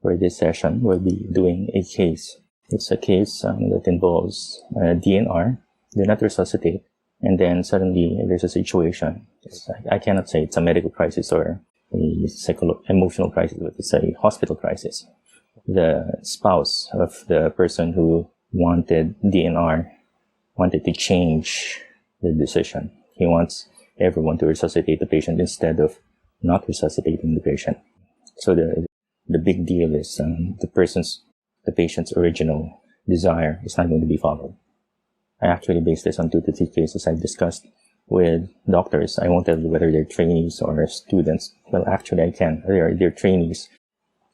For this session, we'll be doing a case. It's a case that involves DNR, do not resuscitate, and then suddenly there's a situation. I cannot say it's a medical crisis or a emotional crisis, but it's a hospital crisis. The spouse of the person who wanted DNR wanted to change the decision. He wants everyone to resuscitate the patient instead of not resuscitating the patient. So the big deal is the patient's original desire is not going to be followed. I actually based this on 2 to 3 cases I've discussed with doctors. I won't tell you whether they're trainees or students. Well, actually I can. They're trainees.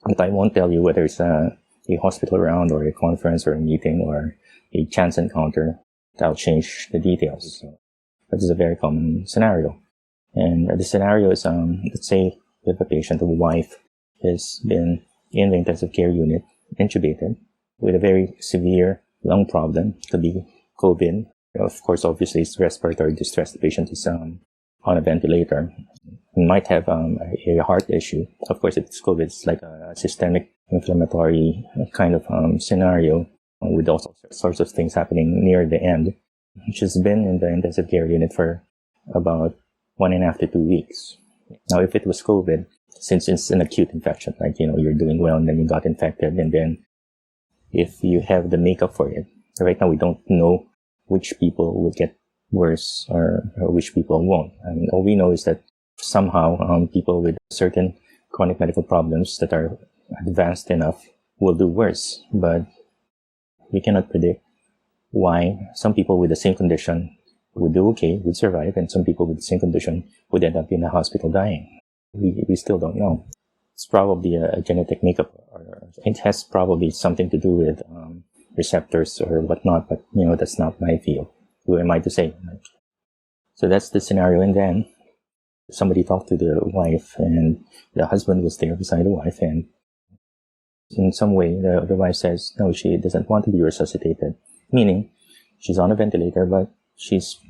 But I won't tell you whether it's a hospital round or a conference or a meeting or a chance encounter. That'll change the details. So, but it's a very common scenario. And the scenario is, let's say we have a patient, a wife, has been in the intensive care unit, intubated, with a very severe lung problem. It could be COVID. Of course, obviously, it's respiratory distress. The patient is on a ventilator. He might have a heart issue. Of course, if it's COVID, it's like a systemic inflammatory kind of scenario with all sorts of things happening near the end. She's been in the intensive care unit for about 1.5 to 2 weeks. Now, if it was COVID, since it's an acute infection, like, you're doing well and then you got infected, and then if you have the makeup for it, right now we don't know which people will get worse or which people won't. I mean, all we know is that somehow people with certain chronic medical problems that are advanced enough will do worse, but we cannot predict why some people with the same condition would do okay, would survive, and some people with the same condition would end up in the hospital dying. We still don't know. It's probably a genetic makeup, or it has probably something to do with receptors or whatnot, but that's not my field. Who am I to say? So that's the scenario. And then somebody talked to the wife, and the husband was there beside the wife, and in some way the wife says no, she doesn't want to be resuscitated, meaning she's on a ventilator but she's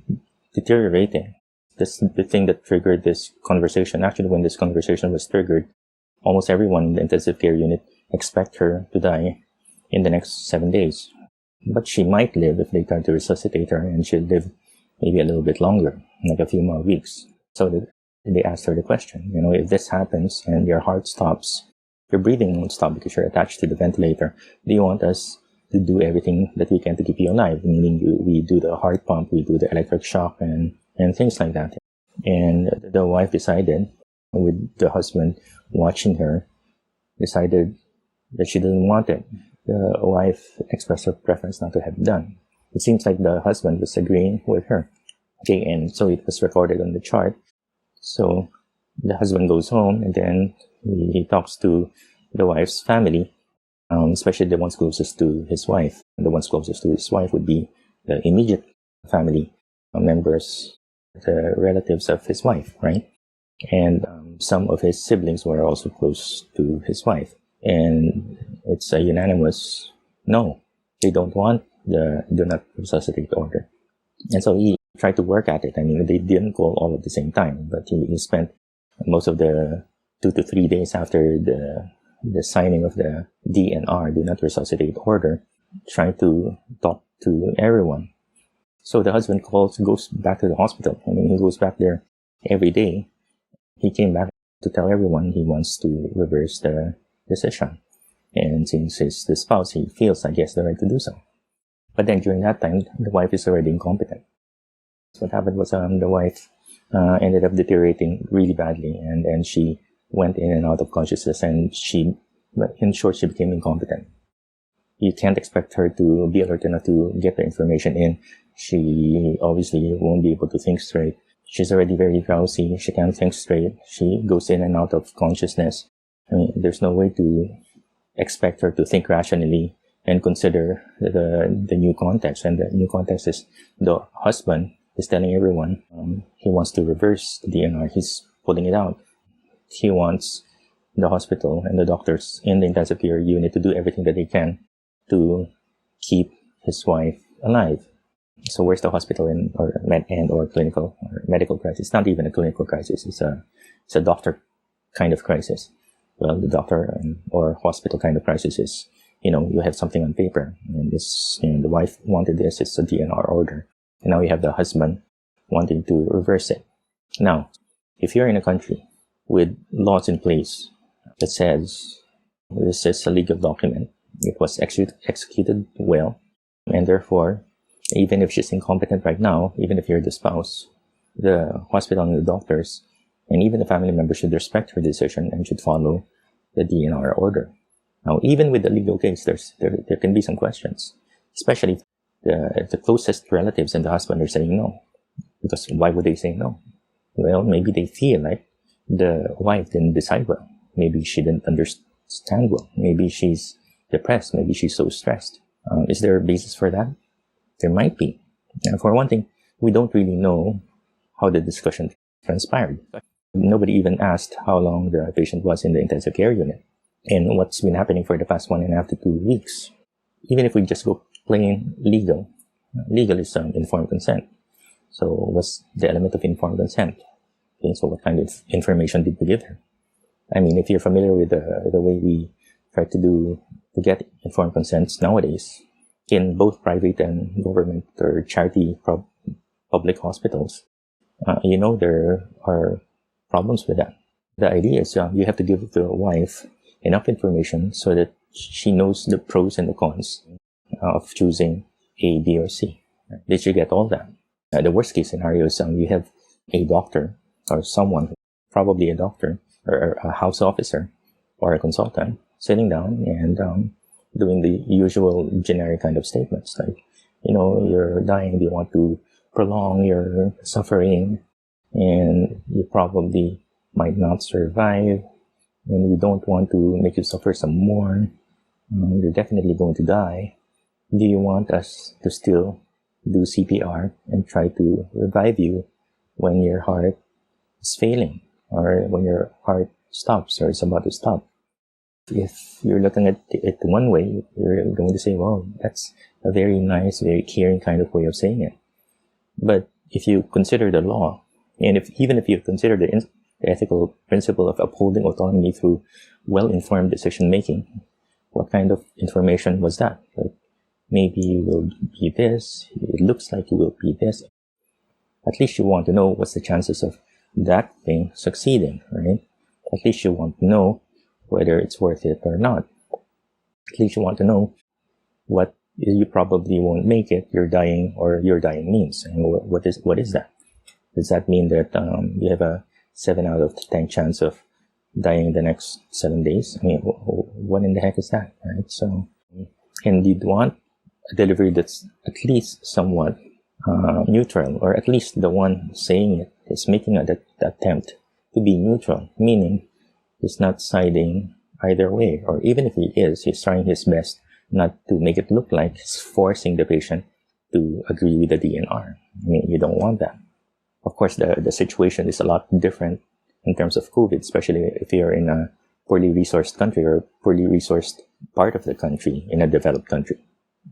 deteriorating. That's the thing that triggered this conversation. Actually, when this conversation was triggered, almost everyone in the intensive care unit expect her to die in the next 7 days. But she might live if they try to resuscitate her, and she'll live maybe a little bit longer, like a few more weeks. So they asked her the question, if this happens and your heart stops, your breathing won't stop because you're attached to the ventilator, do you want us to do everything that we can to keep you alive? Meaning we do the heart pump, we do the electric shock and things like that. And the wife decided, with the husband watching her, decided that she doesn't want it. The wife expressed her preference not to have it done. It seems like the husband was agreeing with her. Okay, and so it was recorded on the chart. So the husband goes home, and then he talks to the wife's family, especially the ones closest to his wife. The ones closest to his wife would be the immediate family members, the relatives of his wife, right? And some of his siblings were also close to his wife. And it's a unanimous no. They don't want the do not resuscitate order. And so he tried to work at it. I mean, they didn't call all at the same time, but he spent most of the 2 to 3 days after the signing of the DNR, do not resuscitate order, trying to talk to everyone. So the husband goes back to the hospital. I mean, he goes back there every day. He came back to tell everyone he wants to reverse the decision. And since he's the spouse, he feels, I guess, the right to do so. But then during that time, the wife is already incompetent. So what happened was the wife ended up deteriorating really badly, and she went in and out of consciousness, and in short, she became incompetent. You can't expect her to be alert enough to get the information in. She obviously won't be able to think straight. She's already very drowsy. She can't think straight. She goes in and out of consciousness. I mean, there's no way to expect her to think rationally and consider the new context. And the new context is the husband is telling everyone he wants to reverse the DNR. He's pulling it out. He wants the hospital and the doctors in the intensive care unit to do everything that they can to keep his wife alive. So where's the hospital or clinical or medical crisis? It's not even a clinical crisis. It's a doctor kind of crisis. Well, the doctor or hospital kind of crisis is, you have something on paper, and this, the wife wanted this, it's a DNR order. And now you have the husband wanting to reverse it. Now, if you're in a country with laws in place that says this is a legal document, it was executed well, and therefore, even if she's incompetent right now, even if you're the spouse, the hospital and the doctors, and even the family members should respect her decision and should follow the DNR order. Now, even with the legal case, there can be some questions, especially if the closest relatives and the husband are saying no. Because why would they say no? Well, maybe they feel like the wife didn't decide well. Maybe she didn't understand well. Maybe she's depressed. Maybe she's so stressed. Is there a basis for that? There might be. And for one thing, we don't really know how the discussion transpired. Nobody even asked how long the patient was in the intensive care unit and what's been happening for the past 1.5 to 2 weeks. Even if we just go plain legal is informed consent. So what's the element of informed consent? Okay, so what kind of information did we give her? I mean, if you're familiar with the way we try to get informed consents nowadays, in both private and government or charity public hospitals, there are problems with that. The idea is you have to give the wife enough information so that she knows the pros and the cons of choosing A, B, or C. Did she get all that? The worst case scenario is you have a doctor or someone, probably a doctor or a house officer or a consultant, sitting down and doing the usual generic kind of statements like, you're dying, you want to prolong your suffering, and you probably might not survive, and we don't want to make you suffer some more. You're definitely going to die. Do you want us to still do CPR and try to revive you when your heart is failing or when your heart stops or is about to stop? If you're looking at it one way, you're going to say, well, that's a very nice, very caring kind of way of saying it. But if you consider the law, and even if you consider the ethical principle of upholding autonomy through well-informed decision-making, what kind of information was that? Like, maybe you will be this, it looks like you will be this. At least you want to know what's the chances of that thing succeeding, right? At least you want to know whether it's worth it or not. At least you want to know what you probably won't make it, your dying means. And what is that? Does that mean that you have a 7 out of 10 chance of dying in the next 7 days? I mean, what in the heck is that, right? So, and you'd want a delivery that's at least somewhat neutral, or at least the one saying it is making an attempt to be neutral, meaning he's not siding either way, or even if he is, he's trying his best not to make it look like he's forcing the patient to agree with the DNR. I mean, you don't want that. Of course, the situation is a lot different in terms of COVID, especially if you're in a poorly resourced country or poorly resourced part of the country in a developed country.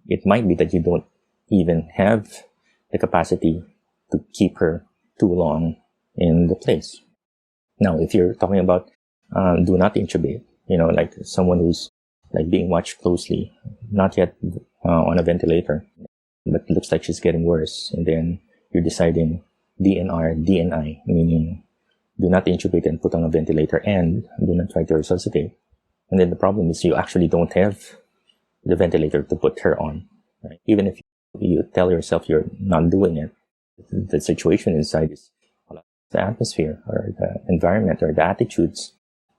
It might be that you don't even have the capacity to keep her too long in the place. Now, if you're talking about do not intubate, like someone who's like being watched closely, not yet on a ventilator, but looks like she's getting worse, and then you're deciding DNR, DNI, meaning do not intubate and put on a ventilator and do not try to resuscitate. And then the problem is you actually don't have the ventilator to put her on, right? Even if you tell yourself you're not doing it, the situation inside is the atmosphere or the environment or the attitudes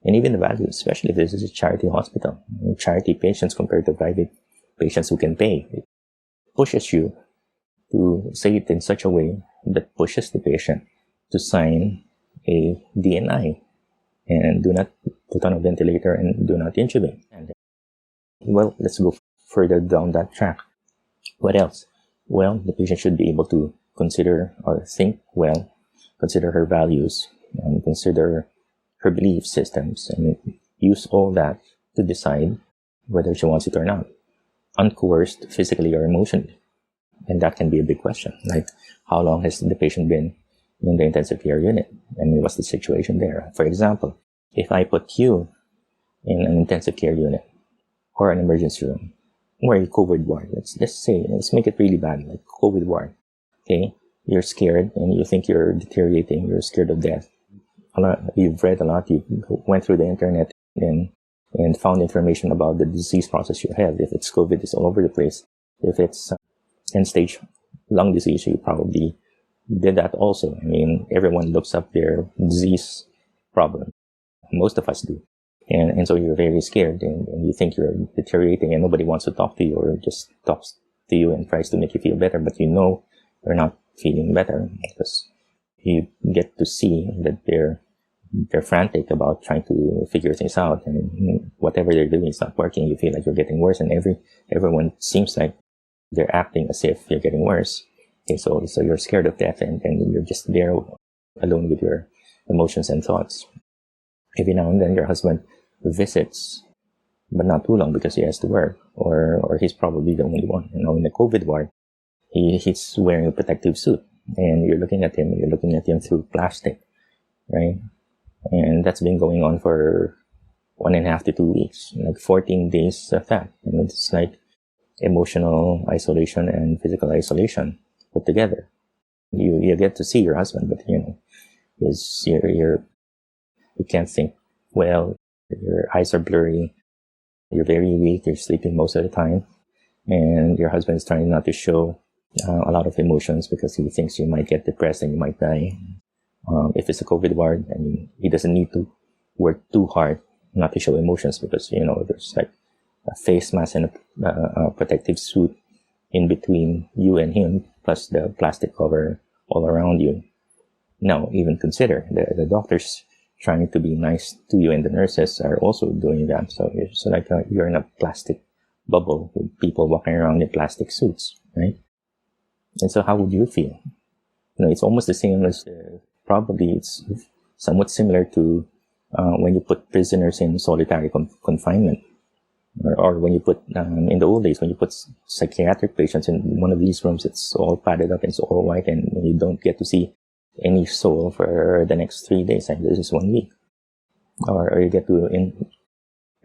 and even the values, especially if this is a charity hospital. Charity patients compared to private patients who can pay, it pushes you to say it in such a way that pushes the patient to sign a DNI and do not put on a ventilator and do not intubate. And well, let's go further down that track. What else? Well, the patient should be able to consider or think well, consider her values, and consider her belief systems, and use all that to decide whether she wants it or not, uncoerced physically or emotionally. And that can be a big question, like how long has the patient been in the intensive care unit, and what's the situation there? For example, if I put you in an intensive care unit or an emergency room or a COVID ward. Let's make it really bad, like COVID ward. Okay, you're scared and you think you're deteriorating. You're scared of death. You've read a lot. You went through the internet and found information about the disease process you have. If it's COVID, it's all over the place. If it's end-stage lung disease, you probably did that also. I mean, everyone looks up their disease problem. Most of us do. And so you're very scared and you think you're deteriorating and nobody wants to talk to you or just talks to you and tries to make you feel better, but you know you're not feeling better because you get to see that they're frantic about trying to figure things out, and whatever they're doing is not working. You feel like you're getting worse, and everyone seems like they're acting as if you're getting worse. Okay, so you're scared of death, and you're just there alone with your emotions and thoughts. Every now and then your husband visits, but not too long because he has to work, or he's probably the only one. You know, in the COVID ward, he's wearing a protective suit, and you're looking at him through plastic, right? And that's been going on for 1.5 to 2 weeks, like 14 days of that. I mean, it's like emotional isolation and physical isolation put together. You get to see your husband, but you know, you can't think well. Your eyes are blurry. You're very weak. You're sleeping most of the time, and your husband is trying not to show a lot of emotions because he thinks you might get depressed and you might die. If it's a COVID ward, I mean, he doesn't need to work too hard not to show emotions because, you know, there's like a face mask and a protective suit in between you and him, plus the plastic cover all around you. Now, even consider the doctors trying to be nice to you, and the nurses are also doing that. So it's like you're in a plastic bubble with people walking around in plastic suits, right? And so how would you feel? You know, it's almost the same as probably it's somewhat similar to when you put prisoners in solitary confinement, or when you put in the old days when you put psychiatric patients in one of these rooms. It's all padded up and it's all white, and you don't get to see any soul for the next 3 days. And this is 1 week, or you get to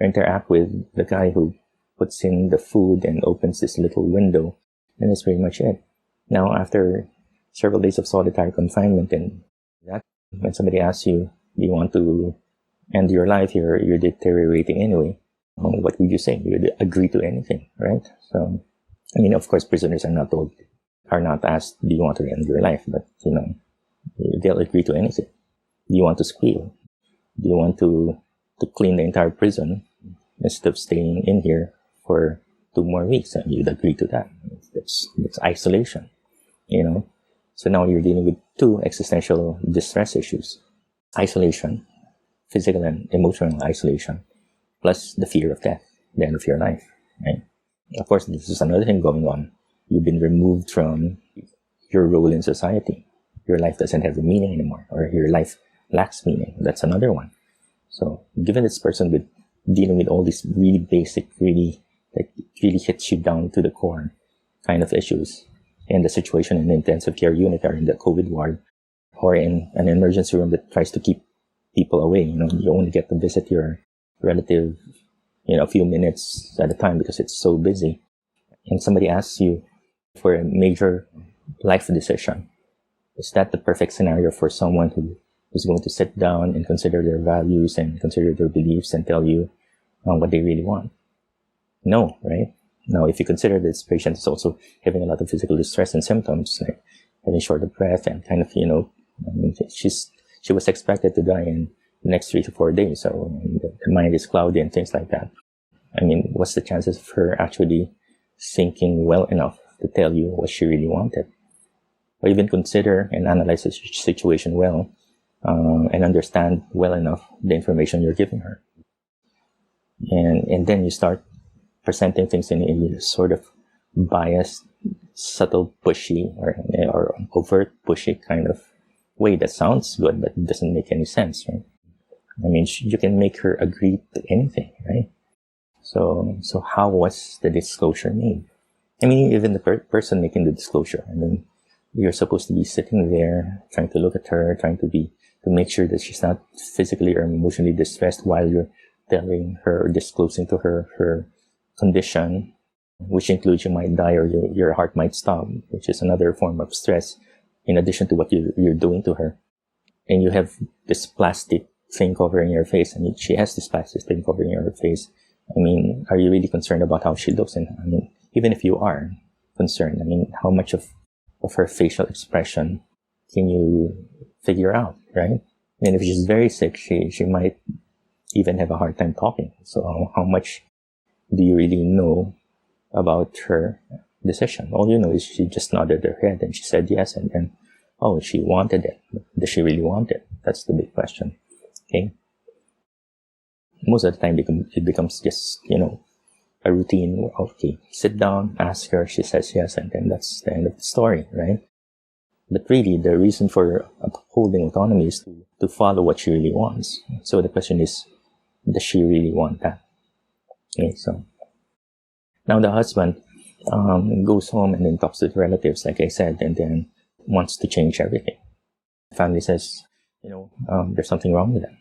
interact with the guy who puts in the food and opens this little window, and that's pretty much it. Now, after several days of solitary confinement, and that when somebody asks you, do you want to end your life here? You're deteriorating anyway. What would you say? You'd agree to anything, right? So, I mean, of course, prisoners are not asked, do you want to end your life? But, you know, they'll agree to anything. Do you want to squeal? Do you want to clean the entire prison instead of staying in here for 2 more weeks? And you'd agree to that. It's isolation, you know? So now you're dealing with 2 existential distress issues. Isolation, physical and emotional isolation, plus the fear of death, the end of your life, right? Of course, this is another thing going on. You've been removed from your role in society. Your life doesn't have a meaning anymore, or your life lacks meaning. That's another one. So given this person with dealing with all these really basic, really hits you down to the core kind of issues, and the situation in the intensive care unit or in the COVID ward or in an emergency room that tries to keep people away, you know, you only get to visit your relative, you know, a few minutes at a time because it's so busy. And somebody asks you for a major life decision. Is that the perfect scenario for someone who's going to sit down and consider their values and consider their beliefs and tell you what they really want? No, right? Now, if you consider this patient is also having a lot of physical distress and symptoms, like having short of breath and kind of, you know, I mean, she was expected to die in the next 3 to 4 days. So the mind is cloudy and things like that. I mean, what's the chances of her actually thinking well enough to tell you what she really wanted? Or even consider and analyze the situation well, and understand well enough the information you're giving her. And then you start presenting things in a sort of biased, subtle, pushy, or overt, pushy kind of way that sounds good, but doesn't make any sense, right? I mean, you can make her agree to anything, right? So how was the disclosure made? I mean, even the person making the disclosure, I mean, you're supposed to be sitting there, trying to look at her, trying to make sure that she's not physically or emotionally distressed while you're telling her, disclosing to her her condition, which includes you might die or your heart might stop, which is another form of stress in addition to what you're doing to her. And you have this plastic thing covering your face, and she has this plastic thing covering her face. I mean, are you really concerned about how she looks? And I mean, even if you are concerned, I mean, how much of her facial expression can you figure out, right? And if she's very sick, she might even have a hard time talking. So how much do you really know about her decision? All you know is she just nodded her head and she said yes, and then, oh, she wanted it. Does she really want it? That's the big question. Okay. Most of the time it becomes just, a routine. Okay, sit down, ask her, she says yes, and then that's the end of the story, right? But really, the reason for upholding autonomy is to follow what she really wants. So the question is, does she really want that? Okay, so now the husband goes home and then talks to the relatives, like I said, and then wants to change everything. The family says, there's something wrong with that.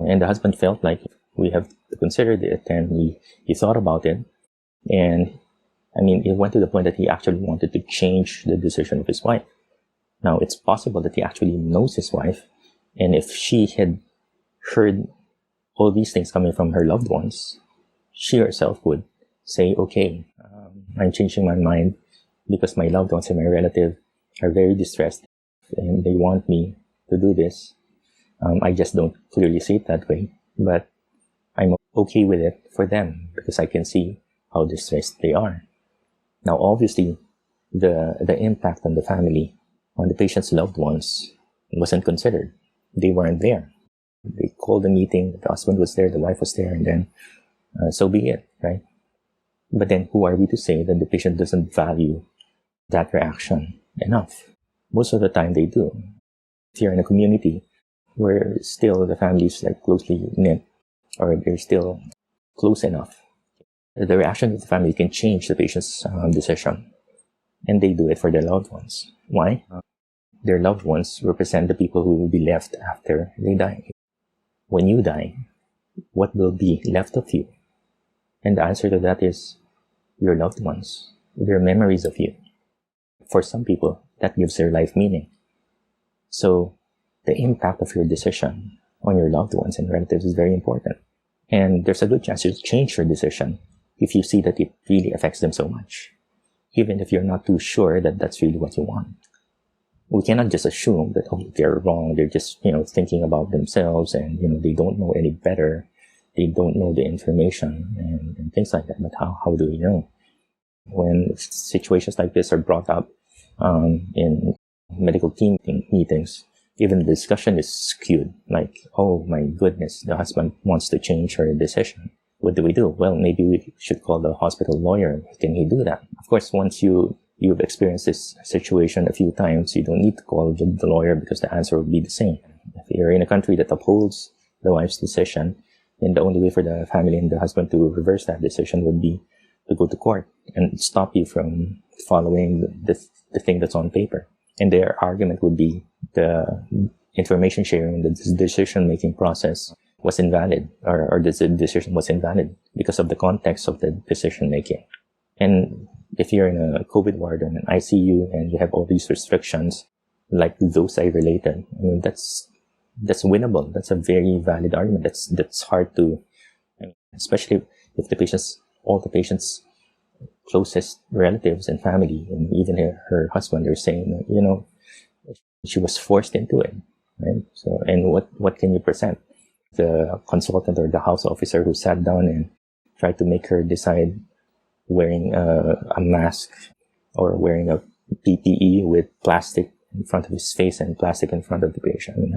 And the husband felt like we have to consider it, and he thought about it. And I mean, it went to the point that he actually wanted to change the decision of his wife. Now, it's possible that he actually knows his wife, and if she had heard all these things coming from her loved ones, she herself would say, okay, I'm changing my mind because my loved ones and my relative are very distressed and they want me to do this. I just don't clearly see it that way, but I'm okay with it for them because I can see how distressed they are. Now, obviously, the impact on the family, on the patient's loved ones, wasn't considered. They weren't there. They called a meeting, the husband was there, the wife was there, and then so be it, right? But then who are we to say that the patient doesn't value that reaction enough? Most of the time they do. If you're in a community where still the family is like closely knit, or they're still close enough, the reaction of the family can change the patient's decision. And they do it for their loved ones. Why? Their loved ones represent the people who will be left after they die. When you die, what will be left of you? And the answer to that is your loved ones, their memories of you. For some people, that gives their life meaning. So the impact of your decision on your loved ones and relatives is very important. And there's a good chance you'll change your decision if you see that it really affects them so much, even if you're not too sure that that's really what you want. We cannot just assume that, oh, they're wrong. They're just, thinking about themselves and, they don't know any better. They don't know the information and things like that. But how do we know? When situations like this are brought up in medical team meetings, even the discussion is skewed. Like, oh my goodness, the husband wants to change her decision. What do we do? Well, maybe we should call the hospital lawyer. Can he do that? Of course, once you've experienced this situation a few times, you don't need to call the lawyer because the answer will be the same. If you're in a country that upholds the wife's decision, then the only way for the family and the husband to reverse that decision would be to go to court and stop you from following the thing that's on paper. And their argument would be the information sharing, the decision-making process was invalid, or the decision was invalid because of the context of the decision-making. And if you're in a COVID ward or an ICU and you have all these restrictions, like those I related, I mean, that's winnable. That's a very valid argument. That's hard to, especially if all the patient's closest relatives and family, and even her husband, are saying, she was forced into it, right? So, and what can you present? The consultant or the house officer who sat down and tried to make her decide wearing a mask or wearing a PPE with plastic in front of his face and plastic in front of the patient. I mean,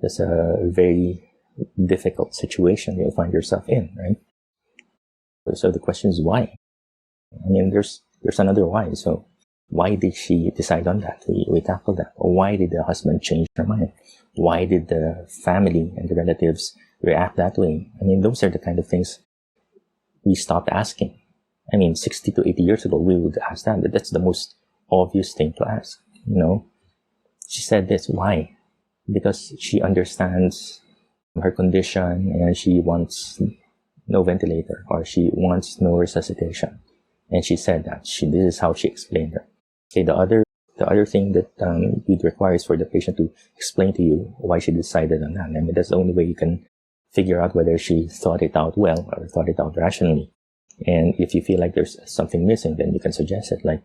that's a very difficult situation you'll find yourself in, right? So the question is why? I mean, there's another why. So why did she decide on that? We tackle that. Or why did the husband change her mind? Why did the family and the relatives react that way? I mean, those are the kind of things we stopped asking. I mean, 60 to 80 years ago, we would ask that. But that's the most obvious thing to ask, She said this. Why? Because she understands her condition and she wants no ventilator or she wants no resuscitation. And she said that. This is how she explained it. Okay, the other thing that you'd require is for the patient to explain to you why she decided on that. I mean, that's the only way you can figure out whether she thought it out well or thought it out rationally. And if you feel like there's something missing, then you can suggest it. Like,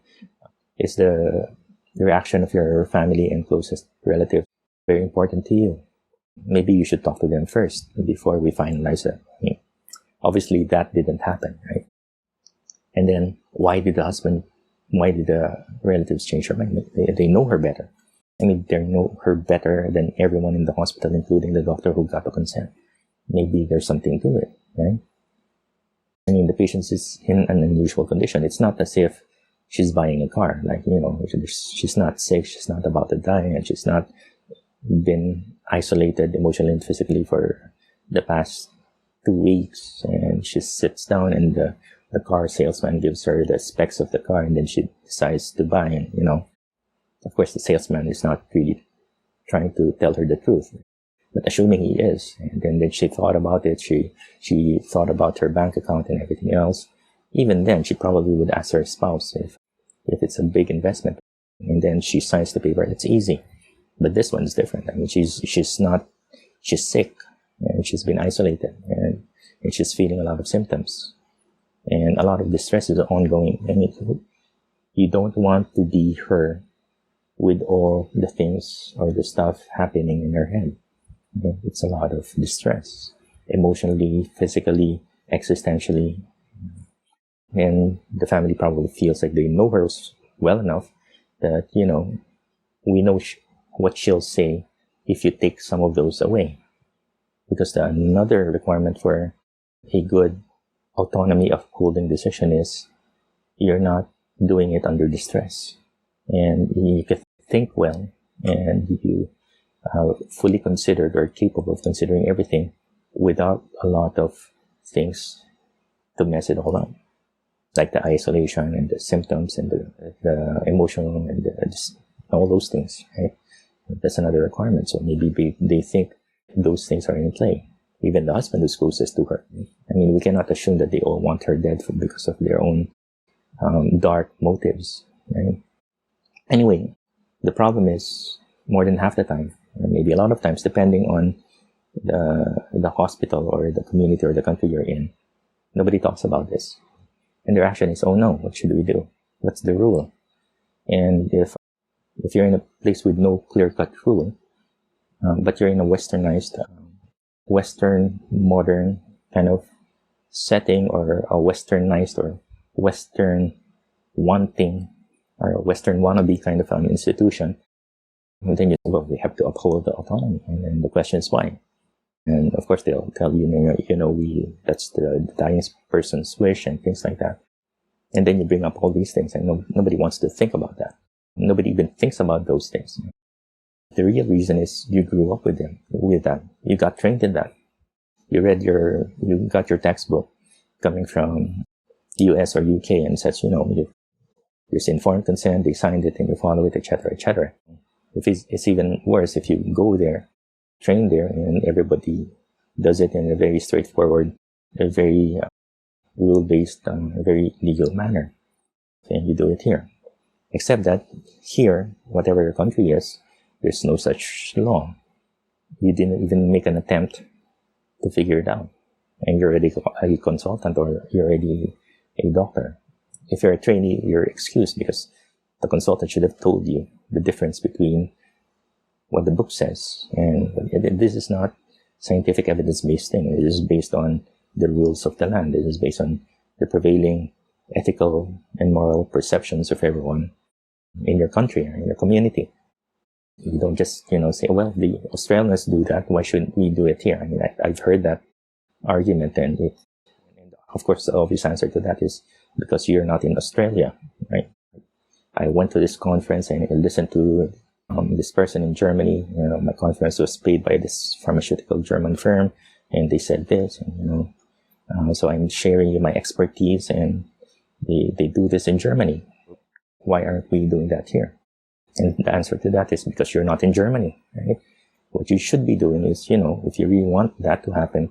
is the reaction of your family and closest relative very important to you? Maybe you should talk to them first before we finalize it. I mean, obviously, that didn't happen, right? And then, why did the relatives change their mind? They know her better. I mean, they know her better than everyone in the hospital, including the doctor who got to consent. Maybe there's something to it, right? I mean, the patient is in an unusual condition. It's not as if she's buying a car. Like, she's not sick, she's not about to die, and she's not been isolated emotionally and physically for the past 2 weeks. And she sits down and the car salesman gives her the specs of the car, and then she decides to buy. And, of course, the salesman is not really trying to tell her the truth. But assuming he is, and then she thought about it, she thought about her bank account and everything else. Even then, she probably would ask her spouse if it's a big investment, and then she signs the paper. It's easy, but this one's different. I mean, she's sick, and she's been isolated, and she's feeling a lot of symptoms, and a lot of distress is ongoing. I mean, you don't want to be her with all the things or the stuff happening in her head. It's a lot of distress, emotionally, physically, existentially. And the family probably feels like they know her well enough that, we know what she'll say if you take some of those away. Because another requirement for a good autonomy of holding decision is you're not doing it under distress. And you can think well, and you fully considered or capable of considering everything without a lot of things to mess it all up, like the isolation and the symptoms and the emotional and all those things, right? That's another requirement. So maybe they think those things are in play. Even the husband who's closest to her. I mean, we cannot assume that they all want her dead because of their own dark motives, right? Anyway, the problem is more than half the time, or maybe a lot of times, depending on the hospital or the community or the country you're in, nobody talks about this. And the reaction is, oh no, what should we do? What's the rule? And if you're in a place with no clear-cut rule, but you're in a westernized, Western modern kind of setting, or a westernized or Western wanting or a Western wannabe kind of institution, and then we have to uphold the autonomy. And then the question is why? And of course, they'll tell you, that's the dying person's wish and things like that. And then you bring up all these things, and nobody wants to think about that. Nobody even thinks about those things. The real reason is you grew up with that. You got trained in that. You got your textbook coming from US or UK, and says, there's informed consent, they signed it, and you follow it, etc., etc. It's even worse if you go there, train there, and everybody does it in a very straightforward, a very rule-based, a very legal manner. And you do it here. Except that here, whatever your country is, there's no such law. You didn't even make an attempt to figure it out. And you're already a consultant, or you're already a doctor. If you're a trainee, you're excused because the consultant should have told you the difference between what the book says. And this is not scientific evidence-based thing. It is based on the rules of the land. It is based on the prevailing ethical and moral perceptions of everyone in your country or in your community. You don't just, say, well, the Australians do that, why shouldn't we do it here? I mean, I've heard that argument, and of course, the obvious answer to that is because you're not in Australia, right? I went to this conference and I listened to this person in Germany. My conference was paid by this pharmaceutical German firm, and they said this, and, so I'm sharing you my expertise, and they do this in Germany. Why aren't we doing that here? And the answer to that is because you're not in Germany, right? What you should be doing is, if you really want that to happen,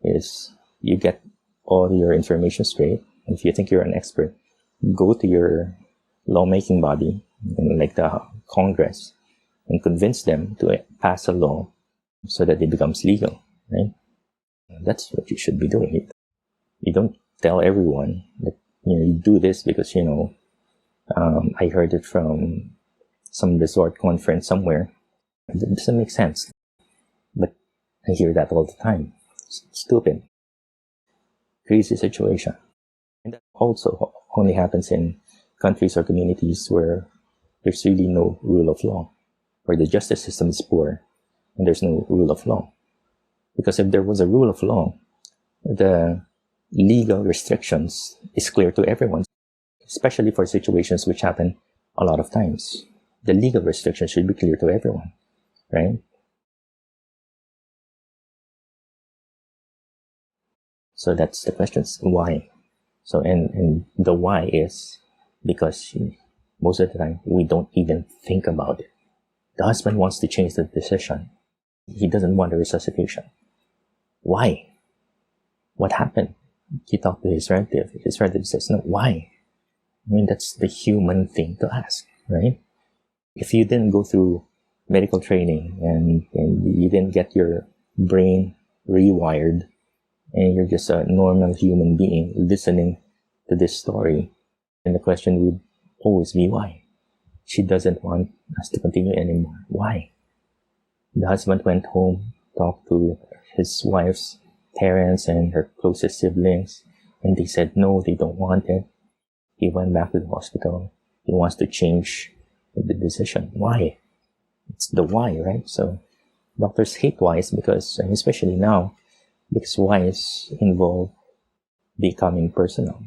is you get all your information straight. If you think you're an expert, go to your lawmaking body, like the Congress, and convince them to pass a law so that it becomes legal, right? That's what you should be doing. You don't tell everyone that, you do this because, I heard it from some resort conference somewhere. It doesn't make sense. But I hear that all the time. It's stupid. Crazy situation. And that also only happens in countries or communities where there's really no rule of law, where the justice system is poor and there's no rule of law. Because if there was a rule of law, the legal restrictions is clear to everyone, especially for situations which happen a lot of times. The legal restrictions should be clear to everyone, right? So that's the question, why? So, and the why is because most of the time we don't even think about it. The husband wants to change the decision. He doesn't want a resuscitation. Why? What happened? He talked to his relative. His relative says, no, why? I mean, that's the human thing to ask, right? If you didn't go through medical training and you didn't get your brain rewired and you're just a normal human being listening to this story, then the question would always be why? She doesn't want us to continue anymore. Why? The husband went home, talked to his wife's parents and her closest siblings, and they said no, they don't want it. He went back to the hospital. He wants to change the decision. Why? It's the why, right? So doctors hate whys because, especially now, because whys involve becoming personal,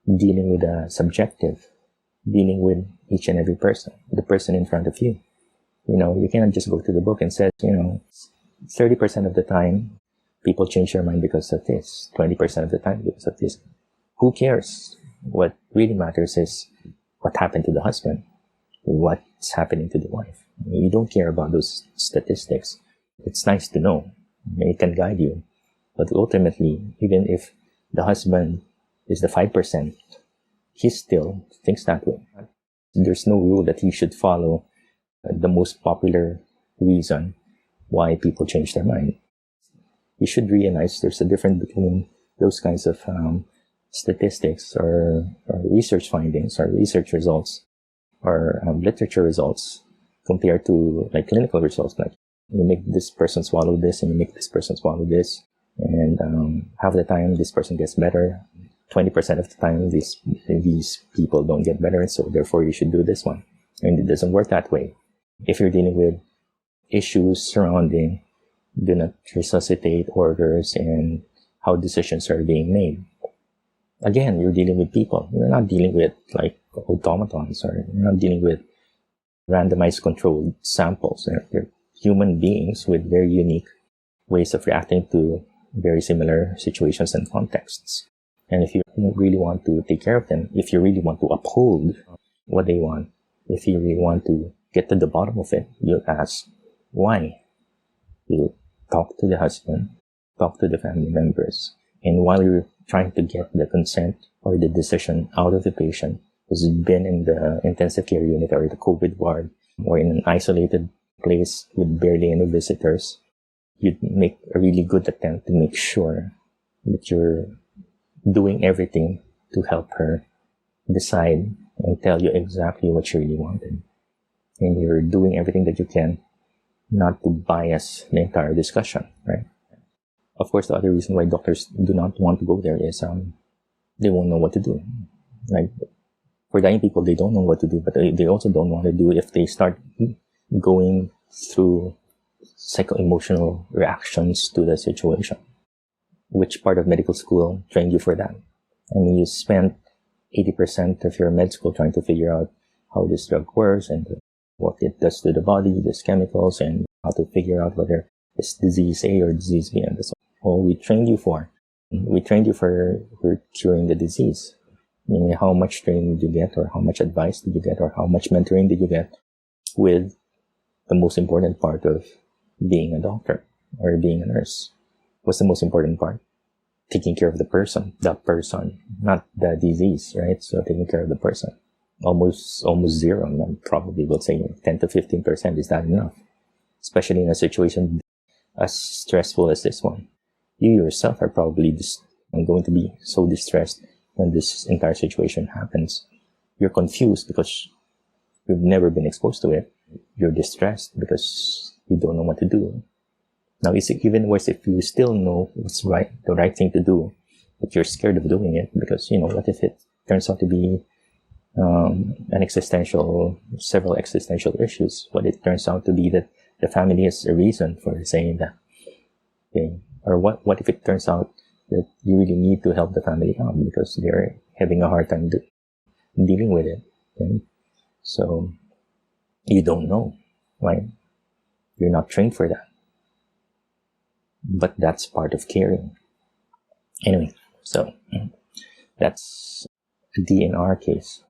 dealing with the subjective, dealing with each and every person, the person in front of you. You cannot just go to the book and say, 30% of the time, people change their mind because of this, 20% of the time because of this. Who cares? What really matters is what happened to the husband, what's happening to the wife. You don't care about those statistics. It's nice to know. It can guide you. But ultimately, even if the husband is the 5%, he still thinks that way. There's no rule that he should follow the most popular reason why people change their mind. You should realize there's a difference between those kinds of statistics or research findings or research results or literature results compared to like clinical results. Like you make this person swallow this and you make this person swallow this, and half the time this person gets better. 20% of the time these people don't get better, and so therefore you should do this one. And it doesn't work that way. If you're dealing with issues surrounding do not resuscitate orders and how decisions are being made, again, you're dealing with people. You're not dealing with like automatons, or you're not dealing with randomized controlled samples. They're human beings with very unique ways of reacting to very similar situations and contexts. And if you really want to take care of them, if you really want to uphold what they want, if you really want to get to the bottom of it, you ask why. You talk to the husband, talk to the family members, and while you're trying to get the consent or the decision out of the patient who's been in the intensive care unit or the COVID ward or in an isolated place with barely any visitors, you make a really good attempt to make sure that you're doing everything to help her decide and tell you exactly what she really wanted. And you're doing everything that you can not to bias the entire discussion, right? Of course, the other reason why doctors do not want to go there is they won't know what to do. Like, for dying people, they don't know what to do, but they also don't want to do if they start going through psycho-emotional reactions to the situation. Which part of medical school trained you for that? I mean, you spent 80% of your med school trying to figure out how this drug works and what it does to the body, these chemicals, and how to figure out whether it's disease A or disease B. And that's all we trained you for. We trained you for curing the disease. I mean, how much training did you get, or how much advice did you get, or how much mentoring did you get with the most important part of being a doctor or being a nurse? What's the most important part? Taking care of the person, not the disease, right? So taking care of the person. Almost zero. I probably will say 10 to 15% is not enough, especially in a situation as stressful as this one. You yourself are probably going to be so distressed when this entire situation happens. You're confused because you've never been exposed to it. You're distressed because you don't know what to do. Now, it's even worse if you still know what's right, the right thing to do, but you're scared of doing it because, what if it turns out to be several existential issues? What it turns out to be that the family is a reason for saying that. Okay? Or what if it turns out that you really need to help the family out because they're having a hard time dealing with it. Okay? So you don't know, right? You're not trained for that. But that's part of caring. Anyway, so that's a DNR case.